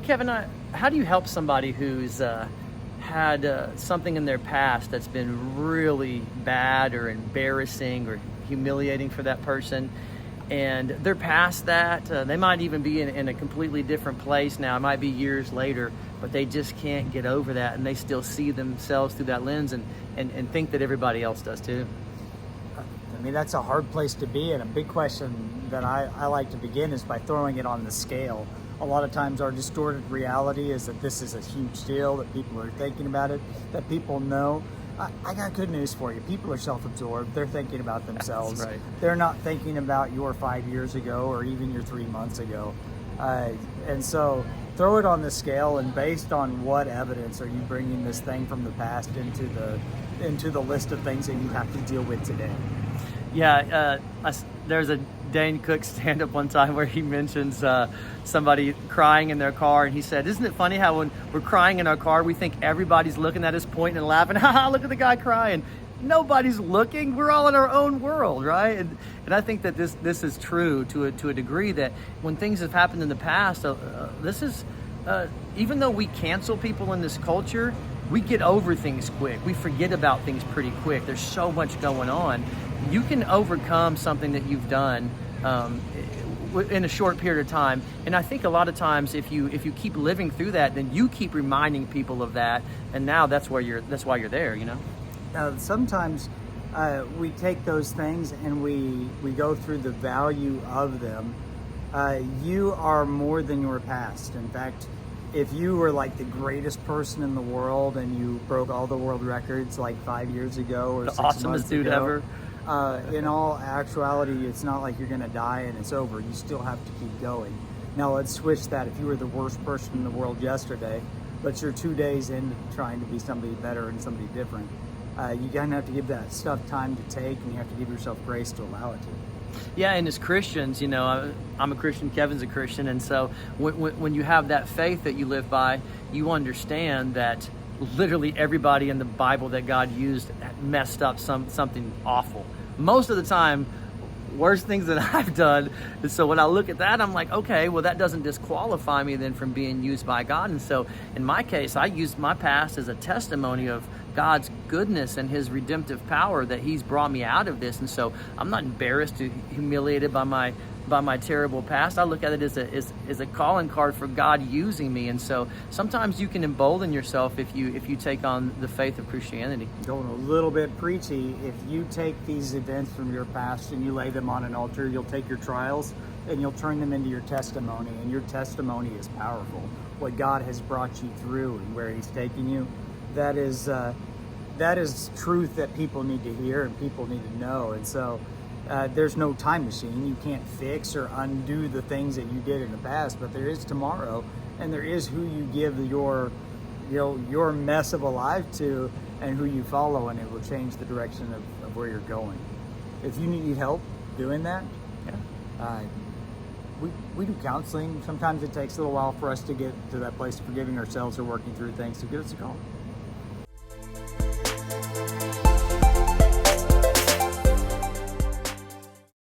Kevin, how do you help somebody who's had something in their past that's been really bad or embarrassing or humiliating for that person, and they're past that? They might even be in a completely different place now. It might be years later, but they just can't get over that, and they still see themselves through that lens and think that everybody else does too. I mean, that's a hard place to be, and a big question that I like to begin is by throwing it on the scale. A lot of times our distorted reality is that this is a huge deal, that people are thinking about it, that people know. I got good news for you. People are self-absorbed. They're thinking about themselves. That's right. They're not thinking about your 5 years ago or even your 3 months ago. And so throw it on the scale, and based on what evidence are you bringing this thing from the past into the list of things that you have to deal with today? Yeah, there's a Dane Cook stand-up one time where he mentions somebody crying in their car, and he said, "Isn't it funny how when we're crying in our car, we think everybody's looking at us, pointing and laughing? Ha, look at the guy crying." Nobody's looking. We're all in our own world, right? And I think that this is true to a degree, that when things have happened in the past, this is even though we cancel people in this culture, we get over things quick. We forget about things pretty quick. There's so much going on. You can overcome something that you've done in a short period of time. And I think a lot of times, if you keep living through that, then you keep reminding people of that, and now that's why you're there. Sometimes we take those things and we go through the value of them. You are more than your past. In fact, if you were like the greatest person in the world and you broke all the world records like 5 years ago or The 6 awesomest months dude ago, ever. in all actuality, it's not like you're going to die and it's over. You still have to keep going. Now let's switch that. If you were the worst person in the world yesterday, but you're 2 days into trying to be somebody better and somebody different, you kind of have to give that stuff time to take, and you have to give yourself grace to allow it to. Yeah, and as Christians, I'm a Christian, Kevin's a Christian, and so when you have that faith that you live by, you understand that literally everybody in the Bible that God used messed up something awful. Most of the time, worse things that I've done. And so when I look at that, I'm like, okay, well, that doesn't disqualify me then from being used by God. And so in my case, I used my past as a testimony of God's goodness and his redemptive power, that he's brought me out of this. And so I'm not embarrassed or humiliated by my terrible past. I look at it as a calling card for God using me. And so sometimes you can embolden yourself if you take on the faith of Christianity. Going a little bit preachy, if you take these events from your past and you lay them on an altar, you'll take your trials and you'll turn them into your testimony, and your testimony is powerful. What God has brought you through and where he's taking you, that is truth that people need to hear and people need to know. And so there's no time machine. You can't fix or undo the things that you did in the past, but there is tomorrow, and there is who you give your mess of a life to and who you follow, and it will change the direction of where you're going. If you need help doing that, we do counseling. Sometimes it takes a little while for us to get to that place of forgiving ourselves or working through things, so give us a call.